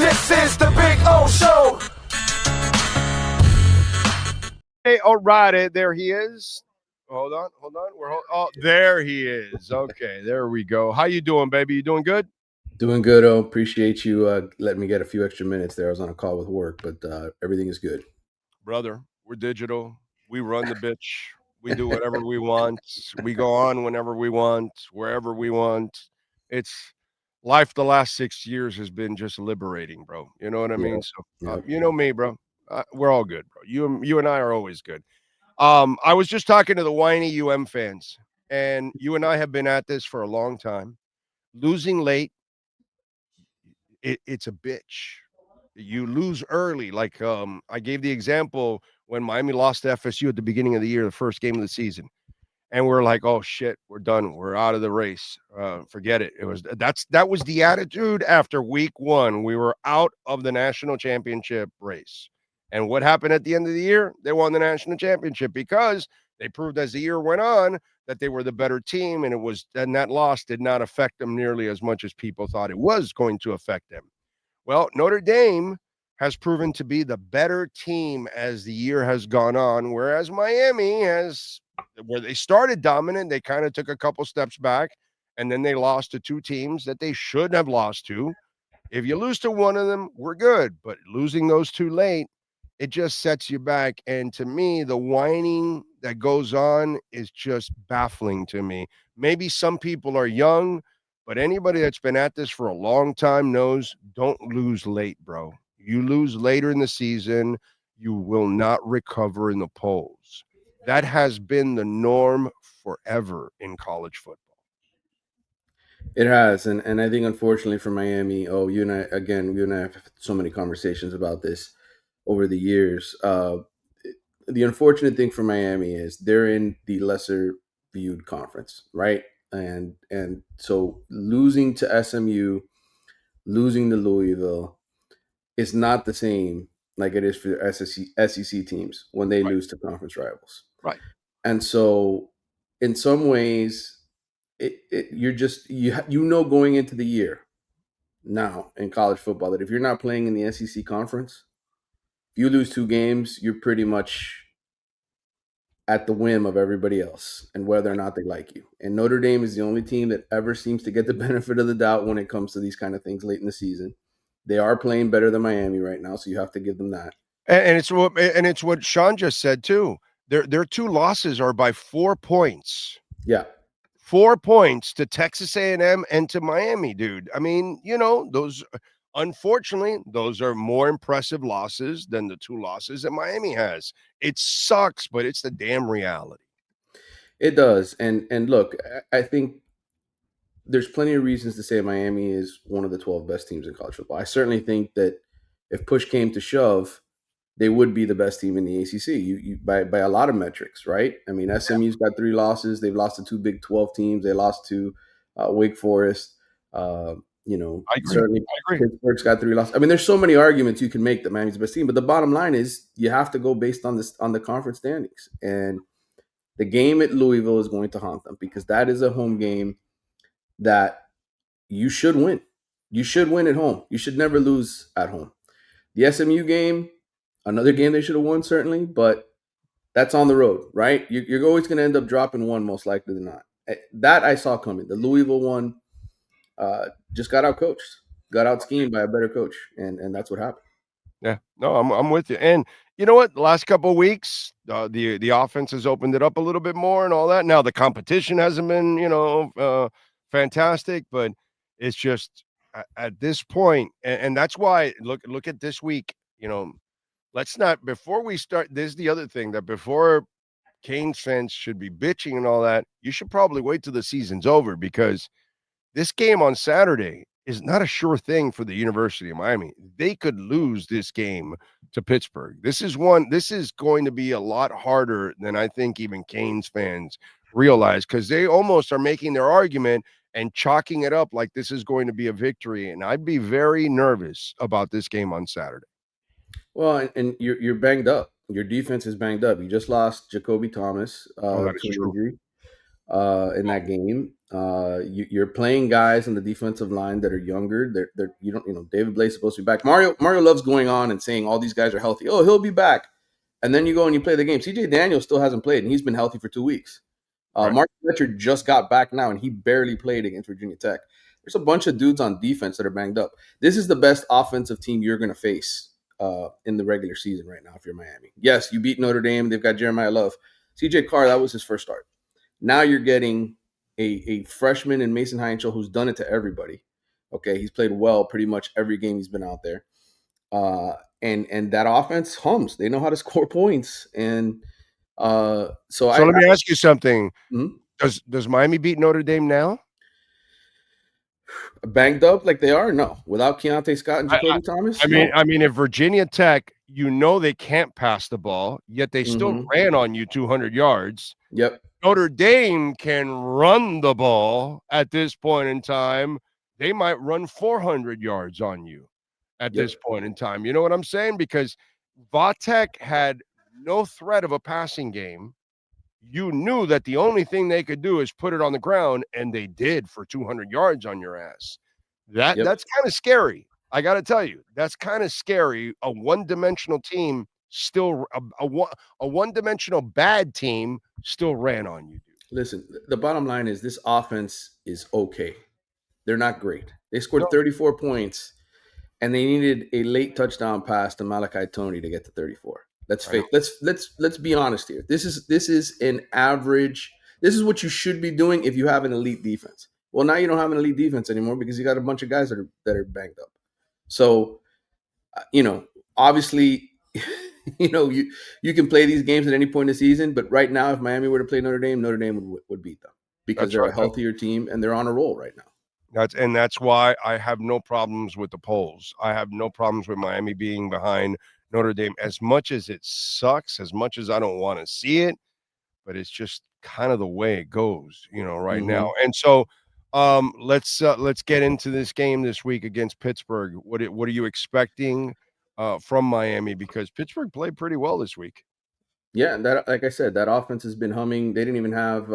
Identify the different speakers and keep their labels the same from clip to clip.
Speaker 1: This is the Big O Show.
Speaker 2: Hey, all right, there he is. Hold on. There he is. Okay, there we go. How you doing, baby? You doing good?
Speaker 3: Doing good. Oh, appreciate you letting me get a few extra minutes there. I was on a call with work, but everything is good.
Speaker 2: Brother, we're digital. We run the bitch. We do whatever we want. We go on whenever we want, wherever we want. It's life the last 6 years has been just liberating, bro. You know what I mean? So, you know me, bro. We're all good, bro. You and I are always good. I was just talking to the whiny fans, and you and I have been at this for a long time. Losing late, it's a bitch. You lose early. Like I gave the example when Miami lost to FSU at the beginning of the year, the first game of the season. And we're like, oh shit, we're done. We're out of the race. Forget it. That was the attitude after week one. We were out of the national championship race. And what happened at the end of the year? They won the national championship because they proved as the year went on that they were the better team, and that loss did not affect them nearly as much as people thought it was going to affect them. Well, Notre Dame has proven to be the better team as the year has gone on, whereas Miami where they started dominant, they kind of took a couple steps back, and then they lost to two teams that they should have lost to. If you lose to one of them, we're good, but losing those two late, it just sets you back. And to me, the whining that goes on is just baffling to me. Maybe some people are young, but anybody that's been at this for a long time knows don't lose late, bro. You lose later in the season, you will not recover in the polls. That has been the norm forever in college football.
Speaker 3: It has, and I think unfortunately for Miami, you and I have had so many conversations about this over the years. The unfortunate thing for Miami is they're in the lesser viewed conference, right? And so losing to SMU, losing to Louisville, is not the same like it is for the SEC teams when they lose to conference rivals.
Speaker 2: Right.
Speaker 3: And so, in some ways, you're just going into the year now in college football that if you're not playing in the SEC conference, if you lose two games, you're pretty much at the whim of everybody else and whether or not they like you. And Notre Dame is the only team that ever seems to get the benefit of the doubt when it comes to these kind of things late in the season. They are playing better than Miami right now, so you have to give them that.
Speaker 2: And it's what Sean just said too. Their two losses are by 4 points.
Speaker 3: Yeah.
Speaker 2: 4 points to Texas A&M and to Miami, dude. I mean, unfortunately, those are more impressive losses than the two losses that Miami has. It sucks, but it's the damn reality.
Speaker 3: It does. And look, I think there's plenty of reasons to say Miami is one of the 12 best teams in college football. I certainly think that if push came to shove, they would be the best team in the ACC. You by a lot of metrics, right? I mean, SMU's got 3 losses. They've lost to 2 Big 12 teams. They lost to Wake Forest.
Speaker 2: I agree.
Speaker 3: Certainly Pittsburgh's got 3 losses. I mean, there's so many arguments you can make that Miami's the best team, but the bottom line is you have to go based on the conference standings. And the game at Louisville is going to haunt them because that is a home game that you should win. You should win at home. You should never lose at home. The SMU game, another game they should have won, certainly, but that's on the road, right? You're always going to end up dropping one, most likely than not. That I saw coming. The Louisville one just got out coached, got out schemed by a better coach, and that's what happened.
Speaker 2: Yeah, no, I'm with you. And you know what? The last couple of weeks, the offense has opened it up a little bit more and all that. Now the competition hasn't been, fantastic, but it's just at this point, and that's why look at this week. Let's not before we start. This is the other thing that before Canes fans should be bitching and all that. You should probably wait till the season's over because this game on Saturday is not a sure thing for the University of Miami. They could lose this game to Pittsburgh. This is going to be a lot harder than I think even Canes fans realize because they almost are making their argument and chalking it up like this is going to be a victory. And I'd be very nervous about this game on Saturday.
Speaker 3: Well, and you're banged up. Your defense is banged up. You just lost Jacoby Thomas to injury. in that game. You're playing guys on the defensive line that are younger. They're you don't, David Blake's supposed to be back. Mario loves going on and saying all these guys are healthy. Oh, he'll be back. And then you go and you play the game. CJ Daniels still hasn't played, and he's been healthy for 2 weeks.
Speaker 2: Right.
Speaker 3: Mark Fletcher just got back now, and he barely played against Virginia Tech. There's a bunch of dudes on defense that are banged up. This is the best offensive team you're going to face in the regular season right now if you're Miami. Yes, you beat Notre Dame. They've got Jeremiah Love. CJ Carr, that was his first start. Now you're getting a freshman in Mason Heinzel who's done it to everybody. Okay, he's played well pretty much every game he's been out there. And that offense hums. They know how to score points. And so
Speaker 2: let me ask you something.
Speaker 3: Mm-hmm.
Speaker 2: Does Miami beat Notre Dame now?
Speaker 3: Banged up like they are? No. Without Keontae Scott and Jacoby Thomas?
Speaker 2: I mean, if Virginia Tech, they can't pass the ball, yet they still ran on you 200 yards.
Speaker 3: Yep.
Speaker 2: Notre Dame can run the ball at this point in time. They might run 400 yards on you at this point in time. You know what I'm saying? Because Vatek had no threat of a passing game. You knew that the only thing they could do is put it on the ground, and they did for 200 yards on your ass. That's kind of scary. I got to tell you, that's kind of scary. A one-dimensional team still a one-dimensional bad team still ran on you, dude.
Speaker 3: Listen, the bottom line is this offense is okay. They're not great. They scored 34 points, and they needed a late touchdown pass to Malachi Tony to get to 34. Let's be honest here. This is an average. This is what you should be doing if you have an elite defense. Well, now you don't have an elite defense anymore because you got a bunch of guys that are banged up. So, obviously, you can play these games at any point in the season, but right now, if Miami were to play Notre Dame would beat them because they're a healthier team and they're on a roll right now.
Speaker 2: That's why I have no problems with the polls. I have no problems with Miami being behind Notre Dame, as much as it sucks, as much as I don't want to see it, but it's just kind of the way it goes, right now. And so let's get into this game this week against Pittsburgh. What are you expecting from Miami? Because Pittsburgh played pretty well this week.
Speaker 3: Yeah, that, like I said, that offense has been humming. They didn't even have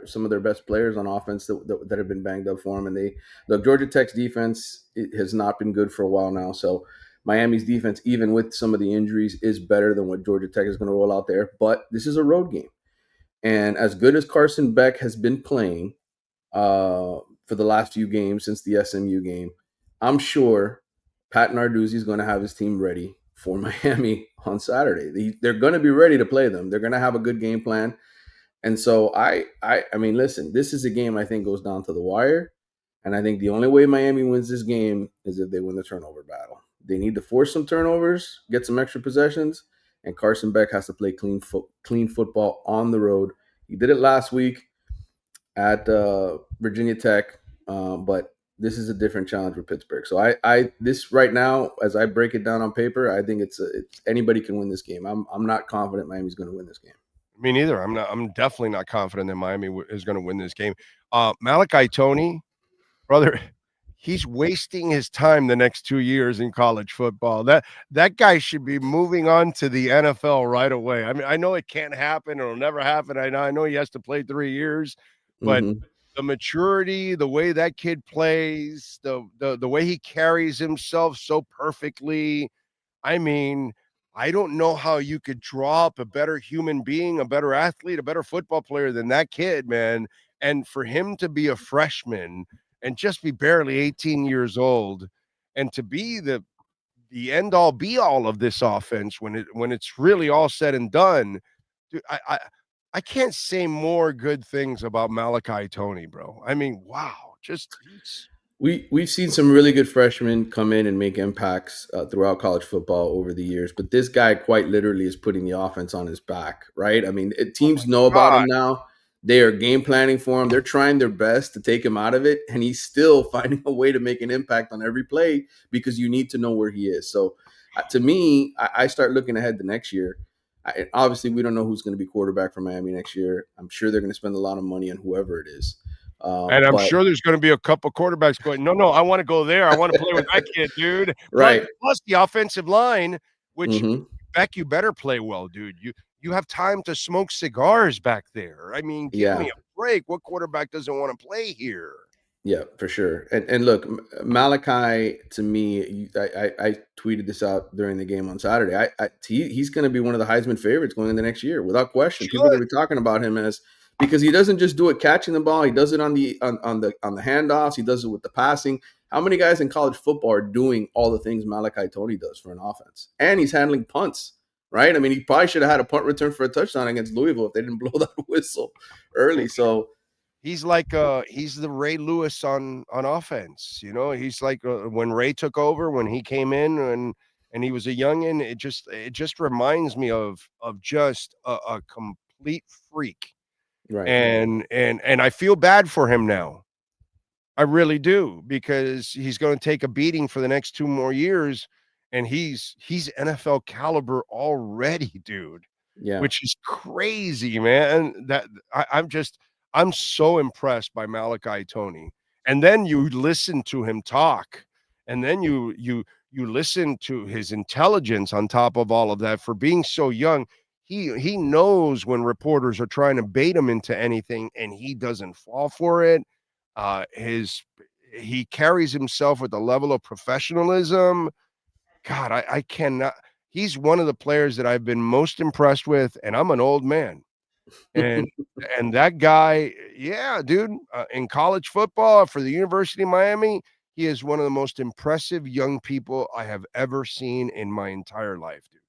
Speaker 3: some of their best players on offense that have been banged up for them. And Georgia Tech's defense has not been good for a while now. So Miami's defense, even with some of the injuries, is better than what Georgia Tech is going to roll out there. But this is a road game. And as good as Carson Beck has been playing for the last few games since the SMU game, I'm sure Pat Narduzzi is going to have his team ready for Miami on Saturday. They're going to be ready to play them. They're going to have a good game plan. And so I mean, listen, this is a game I think goes down to the wire. And I think the only way Miami wins this game is if they win the turnover battle. They need to force some turnovers, get some extra possessions, and Carson Beck has to play clean football on the road. He did it last week at Virginia Tech, but this is a different challenge with Pittsburgh. So this right now, as I break it down on paper, I think it's anybody can win this game. I'm not confident Miami's going to win this game.
Speaker 2: Me neither. I'm definitely not confident that Miami is going to win this game. Malachi Tony, brother, he's wasting his time the next 2 years in college football. That guy should be moving on to the NFL right away. I mean, I know it can't happen. It'll never happen. I know he has to play 3 years, but the maturity, the way that kid plays, the way he carries himself so perfectly. I mean, I don't know how you could draw up a better human being, a better athlete, a better football player than that kid, man. And for him to be a freshman and just be barely 18 years old and to be the end all be all of this offense when it's really all said and done, dude, I can't say more good things about Malachi Tony, bro. I mean, wow, just
Speaker 3: we've seen some really good freshmen come in and make impacts throughout college football over the years, but this guy quite literally is putting the offense on his back, right? I mean, teams know about him now. They are game planning for him. They're trying their best to take him out of it, and he's still finding a way to make an impact on every play because you need to know where he is. So to me, I start looking ahead to next year. Obviously, we don't know who's going to be quarterback for Miami next year. I'm sure they're going to spend a lot of money on whoever it is.
Speaker 2: And I'm sure there's going to be a couple quarterbacks going, no, I want to go there. I want to play with that kid, dude.
Speaker 3: Right.
Speaker 2: Plus the offensive line, which Beck, you better play well, dude. You have time to smoke cigars back there. I mean, give me a break. What quarterback doesn't want to play here?
Speaker 3: Yeah, for sure. And look, Malachi, to me, I tweeted this out during the game on Saturday. He's going to be one of the Heisman favorites going into next year, without question. People are going to be talking about him as, because he doesn't just do it catching the ball. He does it on the handoffs. He does it with the passing. How many guys in college football are doing all the things Malachi Tony does for an offense? And he's handling punts, right? I mean, he probably should have had a punt return for a touchdown against Louisville if they didn't blow that whistle early. So
Speaker 2: he's like he's the Ray Lewis on offense. You know, he's like when Ray took over, when he came in and he was a youngin. It just reminds me of just a complete freak.
Speaker 3: right,
Speaker 2: And I feel bad for him now. I really do, because he's going to take a beating for the next 2 more years, and he's NFL caliber already, dude,
Speaker 3: yeah.
Speaker 2: which is crazy, man. I'm so impressed by Malachi Tony. And then you listen to him talk, and then you listen to his intelligence on top of all of that for being so young. He knows when reporters are trying to bait him into anything, and he doesn't fall for it. His He carries himself with a level of professionalism. God, I cannot. He's one of the players that I've been most impressed with, and I'm an old man. And that guy, yeah, dude, in college football for the University of Miami, he is one of the most impressive young people I have ever seen in my entire life, dude.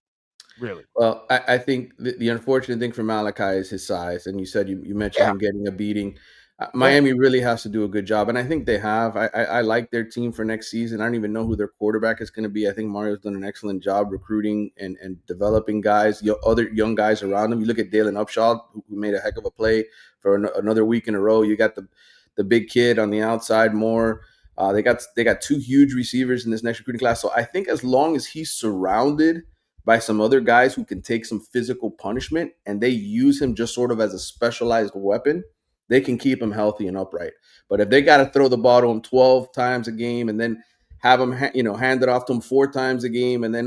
Speaker 2: Really.
Speaker 3: Well, I think the unfortunate thing for Malachi is his size, and you said you mentioned
Speaker 2: Yeah,
Speaker 3: him getting a beating.
Speaker 2: yeah.
Speaker 3: Miami really has to do a good job, and I think they have. I like their team for next season. I don't even know who their quarterback is going to be. I think Mario's done an excellent job recruiting and developing guys, other young guys around him. You look at Dalen Upshaw, who made a heck of a play for another week in a row. You got the big kid on the outside, more. They got 2 huge receivers in this next recruiting class. So I think as long as he's surrounded by some other guys who can take some physical punishment and they use him just sort of as a specialized weapon, they can keep him healthy and upright. But if they got to throw the ball to him 12 times a game and then have him, hand it off to him 4 times a game, and then,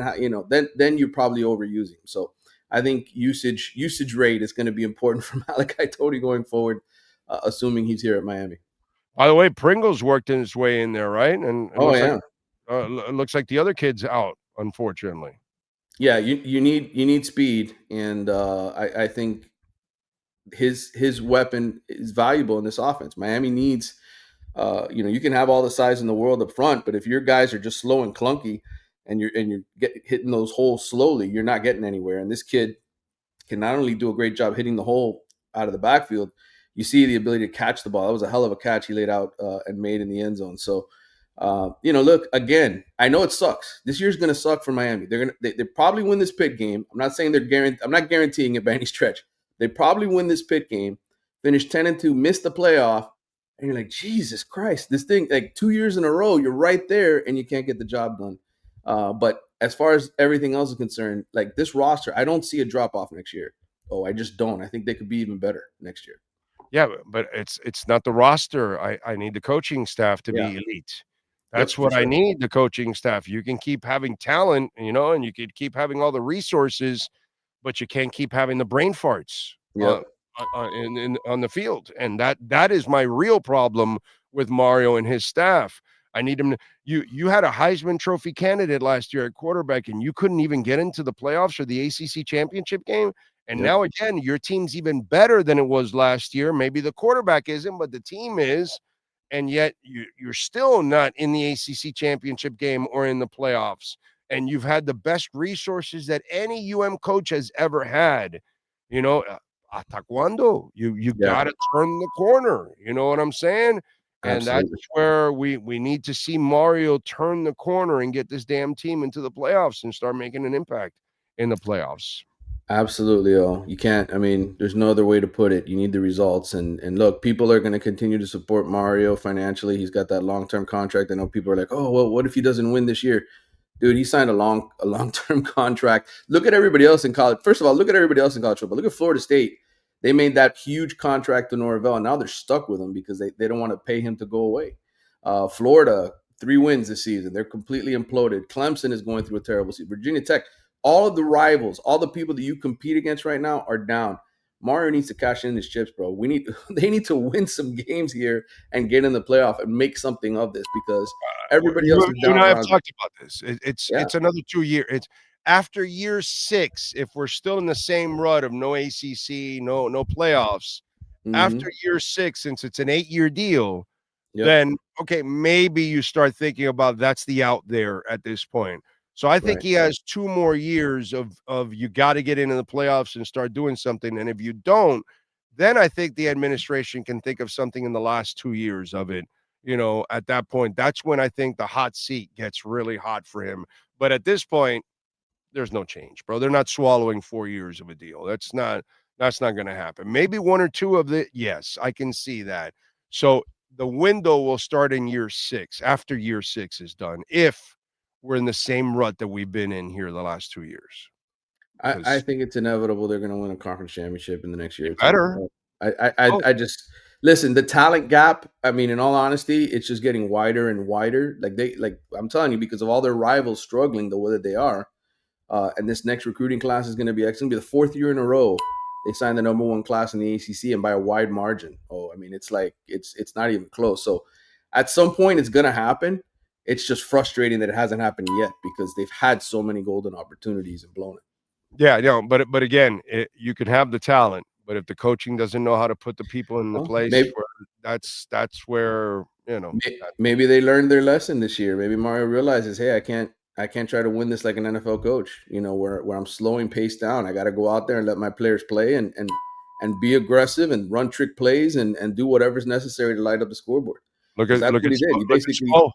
Speaker 3: then you probably overuse him. So I think usage rate is going to be important for Malachi Tony going forward, assuming he's here at Miami.
Speaker 2: By the way, Pringle's worked his way in there, right? And it
Speaker 3: Oh
Speaker 2: looks like
Speaker 3: yeah,
Speaker 2: it looks like the other kid's out, unfortunately.
Speaker 3: yeah. You need speed, and I think his weapon is valuable in this offense. Miami needs, you can have all the size in the world up front, but if your guys are just slow and clunky, and you're hitting those holes slowly, you're not getting anywhere. And this kid can not only do a great job hitting the hole out of the backfield, you see the ability to catch the ball. That was a hell of a catch he laid out and made in the end zone. So, look, again, I know it sucks. This year's going to suck for Miami. They probably win this pit game. I'm not saying I'm not guaranteeing it by any stretch. They probably win this pit game, finish 10-2, miss the playoff, and you're like, Jesus Christ, this thing, like 2 years in a row, you're right there and you can't get the job done. But as far as everything else is concerned, like this roster, I don't see a drop off next year. Oh, I just don't. I think they could be even better next year.
Speaker 2: Yeah, but it's not the roster. I need the coaching staff to
Speaker 3: Yeah.
Speaker 2: be elite.
Speaker 3: Yep,
Speaker 2: That's
Speaker 3: for
Speaker 2: what I
Speaker 3: sure.
Speaker 2: need, the coaching staff. You can keep having talent, and you could keep having all the resources, but you can't keep having the brain farts
Speaker 3: Yep.
Speaker 2: on the field. And that is my real problem with Mario and his staff. I need him to you had a Heisman Trophy candidate last year at quarterback, and you couldn't even get into the playoffs or the ACC championship game. And
Speaker 3: Yep.
Speaker 2: now again, your team's even better than it was last year. Maybe the quarterback isn't, but the team is. And yet you're still not in the ACC championship game or in the playoffs. And you've had the best resources that any coach has ever had. You know, hasta cuando? You
Speaker 3: Yeah.
Speaker 2: gotta turn the corner. You know what I'm saying? And that's
Speaker 3: Absolutely.
Speaker 2: where we need to see Mario turn the corner and get this damn team into the playoffs and start making an impact in the playoffs.
Speaker 3: Absolutely. Oh, you can't. I mean, there's no other way to put it. You need the results. And look, people are going to continue to support Mario financially. He's got that long term contract. I know people are like, oh, well, what if he doesn't win this year? Dude, he signed a long term contract. Look at everybody else in college. First of all, look at everybody else in college football. Look at Florida State. They made that huge contract to Norvell, and now they're stuck with him because they don't want to pay him to go away. Florida, 3 wins this season. They're completely imploded. Clemson is going through a terrible season. Virginia Tech, all of the rivals, all the people that you compete against right now are down. Mario needs to cash in his chips, bro. They need to win some games here and get in the playoff and make something of this because everybody else is
Speaker 2: You and
Speaker 3: down
Speaker 2: I have
Speaker 3: around.
Speaker 2: talked about this.
Speaker 3: Yeah.
Speaker 2: It's another 2 year. It's after year 6, if we're still in the same rut of no ACC, no playoffs. After year 6, since it's an 8-year deal,
Speaker 3: Yep.
Speaker 2: then okay, maybe you start thinking about that's the out there at this point. So I think
Speaker 3: Right.
Speaker 2: he has 2 more years of you got to get into the playoffs and start doing something. And if you don't, then I think the administration can think of something in the last 2 years of it. At that point, that's when I think the hot seat gets really hot for him. But at this point, there's no change, bro. They're not swallowing 4 years of a deal. That's not going to happen. Maybe 1 or 2 of the yes, I can see that. So the window will start in year 6, after year 6 is done, if we're in the same rut that we've been in here the last 2 years.
Speaker 3: I
Speaker 2: 'Cause
Speaker 3: think it's inevitable they're going to win a conference championship in the next year
Speaker 2: they
Speaker 3: or two.
Speaker 2: better. Oh,
Speaker 3: I just listen. The talent gap. I mean, in all honesty, it's just getting wider and wider. Like I'm telling you, because of all their rivals struggling the way that they are, and this next recruiting class is going to be it's going to be the 4th year in a row they signed the number 1 class in the ACC and by a wide margin. Oh, I mean, it's like it's not even close. So at some point, it's going to happen. It's just frustrating that it hasn't happened yet because they've had so many golden opportunities and blown it.
Speaker 2: yeah, no, but again, you can have the talent, but if the coaching doesn't know how to put the people in the
Speaker 3: Well,
Speaker 2: place
Speaker 3: maybe
Speaker 2: where that's where,
Speaker 3: maybe they learned their lesson this year. Maybe Mario realizes, hey, I can't try to win this like an NFL coach. Where I'm slowing pace down. I got to go out there and let my players play and be aggressive and run trick plays and do whatever's necessary to light up the scoreboard.
Speaker 2: look
Speaker 3: Because
Speaker 2: at
Speaker 3: that's
Speaker 2: look
Speaker 3: what
Speaker 2: at
Speaker 3: he did.
Speaker 2: Spo
Speaker 3: He
Speaker 2: look at
Speaker 3: basically,
Speaker 2: Spo.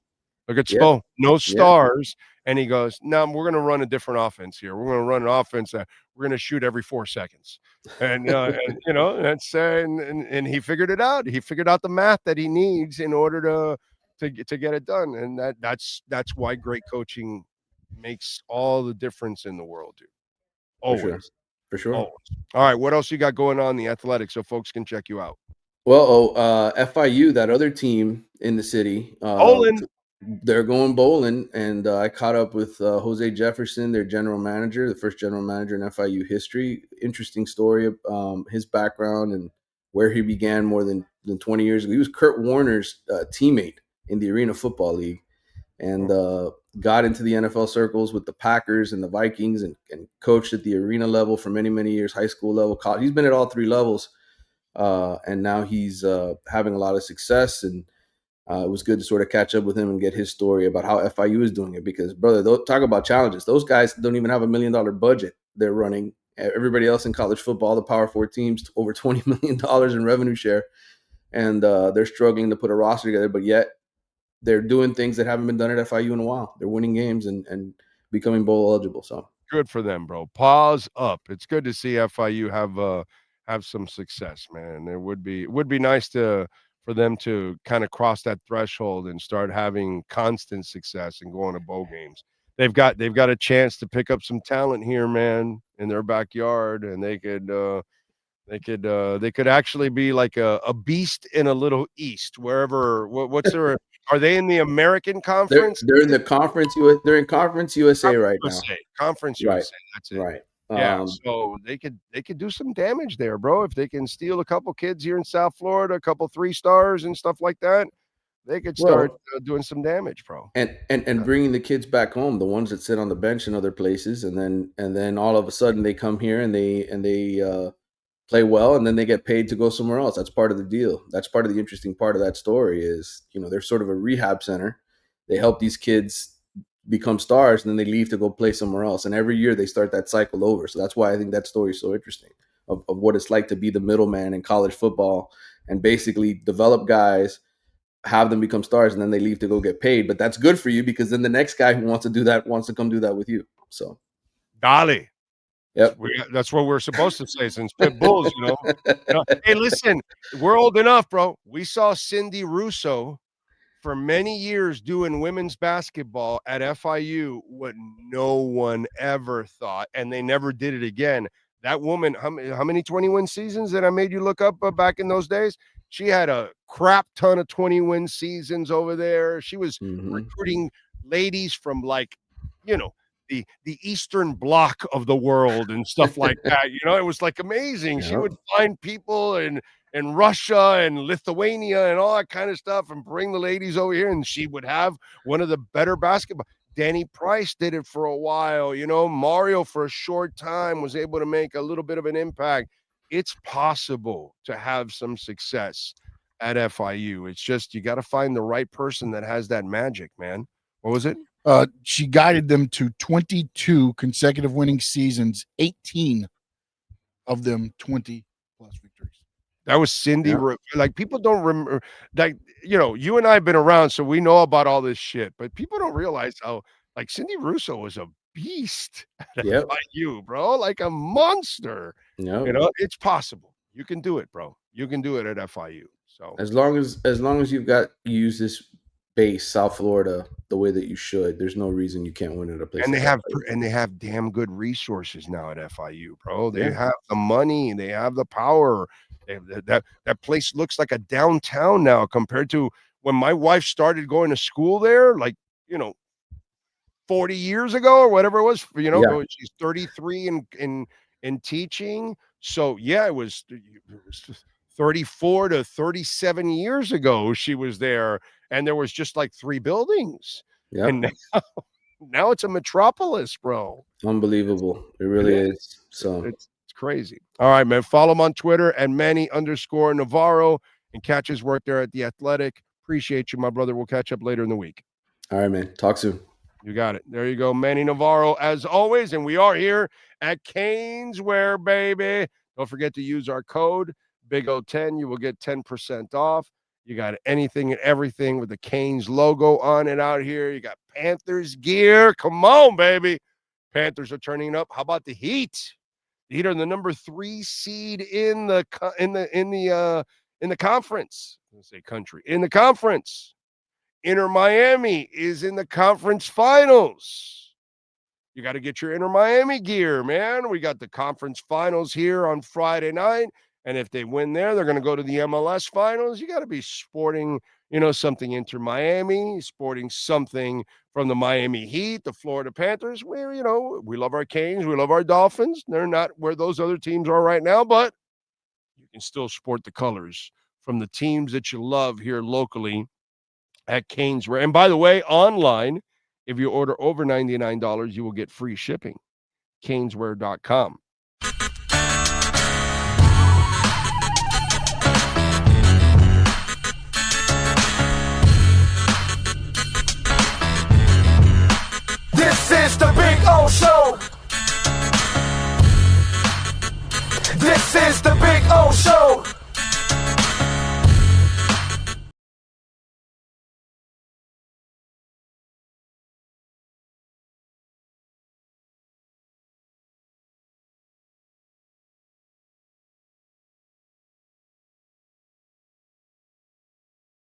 Speaker 2: Look at
Speaker 3: yeah,
Speaker 2: Spo. No
Speaker 3: yeah,
Speaker 2: stars, and he goes, "No, we're gonna run a different offense here. We're gonna run an offense that we're gonna shoot every 4 seconds." That's and he figured it out. He figured out the math that he needs in order to get it done, and that's why great coaching makes all the difference in the world, dude.
Speaker 3: for sure,
Speaker 2: Always,
Speaker 3: for sure.
Speaker 2: always. All right, what else you got going on in the athletics so folks can check you out?
Speaker 3: Well, FIU, that other team in the city,
Speaker 2: Olin.
Speaker 3: they're going bowling, and I caught up with Jose Jefferson, their general manager, the first general manager in FIU history. Interesting story of his background and where he began more than 20 years ago. He was Kurt Warner's teammate in the Arena Football League and got into the NFL circles with the Packers and the Vikings and coached at the arena level for many, many years, high school level, college. He's been at all 3 levels. And now he's having a lot of success. And it was good to sort of catch up with him and get his story about how FIU is doing it. Because, brother, talk about challenges. Those guys don't even have $1 million budget they're running. Everybody else in college football, the Power 4 teams, over $20 million in revenue share. And they're struggling to put a roster together. But yet they're doing things that haven't been done at FIU in a while. They're winning games and becoming bowl eligible. So
Speaker 2: Good for them, bro. Paws up. It's good to see FIU have some success, man. It would be nice for them to kind of cross that threshold and start having constant success and going to bowl games. They've got a chance to pick up some talent here, man, in their backyard, and they could actually be like a beast in a little east, wherever what's their are they in the American
Speaker 3: they're
Speaker 2: Conference?
Speaker 3: they're in the conference. They're in Conference USA
Speaker 2: Conference
Speaker 3: right now.
Speaker 2: USA, Conference
Speaker 3: Right.
Speaker 2: USA, that's it.
Speaker 3: Right.
Speaker 2: Yeah, so they could do some damage there, bro. If they can steal a couple kids here in South Florida, a couple 3 stars and stuff like that, they could start
Speaker 3: Well,
Speaker 2: doing some damage, bro.
Speaker 3: and bringing the kids back home, the ones that sit on the bench in other places, and then all of a sudden they come here and they play well, and then they get paid to go somewhere else. That's part of the deal. That's part of the interesting part of that story is they're sort of a rehab center. They help these kids become stars, and then they leave to go play somewhere else. And every year they start that cycle over. So that's why I think that story is so interesting of what it's like to be the middleman in college football and basically develop guys, have them become stars, and then they leave to go get paid. But that's good for you because then the next guy who wants to do that wants to come do that with you. So,
Speaker 2: Dali.
Speaker 3: yep.
Speaker 2: That's what we're supposed to say since pit bulls. Hey, listen, we're old enough, bro. We saw Cindy Russo for many years doing women's basketball at FIU, what no one ever thought, and they never did it again. That woman, how many 20-win seasons that I made you look up back in those days? She had a crap ton of 20-win seasons over there. She was
Speaker 3: Mm-hmm.
Speaker 2: recruiting ladies from you know, the Eastern Bloc of the world and stuff like that. It was like amazing. She would find people in Russia and Lithuania and all that kind of stuff and bring the ladies over here, and she would have one of the better basketball. Danny Price did it for a while. Mario for a short time was able to make a little bit of an impact. It's possible to have some success at FIU. It's just you got to find the right person that has that magic, man. What was it?
Speaker 4: She guided them to 22 consecutive winning seasons, 18 of them 20-plus victories.
Speaker 2: That was Cindy. Like, people don't remember, like, you and I have been around, so we know about all this shit, but people don't realize how, like, Cindy Russo was a beast at FIU, bro, like a monster. It's possible. You can do it, bro. You can do it at FIU. So
Speaker 3: as long as you use this base, South Florida, the way that you should, there's no reason you can't win at a place.
Speaker 2: And they have damn good resources now at FIU, bro. They have the money, they have the power. That place looks like a downtown now compared to when my wife started going to school there, like 40 years ago or whatever it was. She's 33 in teaching. So it was 34 to 37 years ago she was there, and there was just like 3 buildings. And now it's a metropolis, bro.
Speaker 3: Unbelievable. It really is. So
Speaker 2: it's crazy. All right, man. Follow him on Twitter and Manny_Navarro and catch his work there at The Athletic. Appreciate you, my brother. We'll catch up later in the week.
Speaker 3: All right, man. Talk soon.
Speaker 2: You got it. There you go. Manny Navarro, as always. And we are here at Caneswear, baby. Don't forget to use our code BIG010. You will get 10% off. You got anything and everything with the Canes logo on it out here. You got Panthers gear. Come on, baby. Panthers are turning up. How about the Heat? The Heat are the number 3 seed in the conference. Let's say country. In the conference. InterMiami is in the conference finals. You got to get your InterMiami gear, man. We got the conference finals here on Friday night. And if they win there, they're going to go to the MLS finals. You got to be sporting, something InterMiami, sporting something from the Miami Heat, the Florida Panthers, where, we love our Canes, we love our Dolphins. They're not where those other teams are right now, but you can still sport the colors from the teams that you love here locally at Caneswear. And by the way, online, if you order over $99, you will get free shipping. Caneswear.com.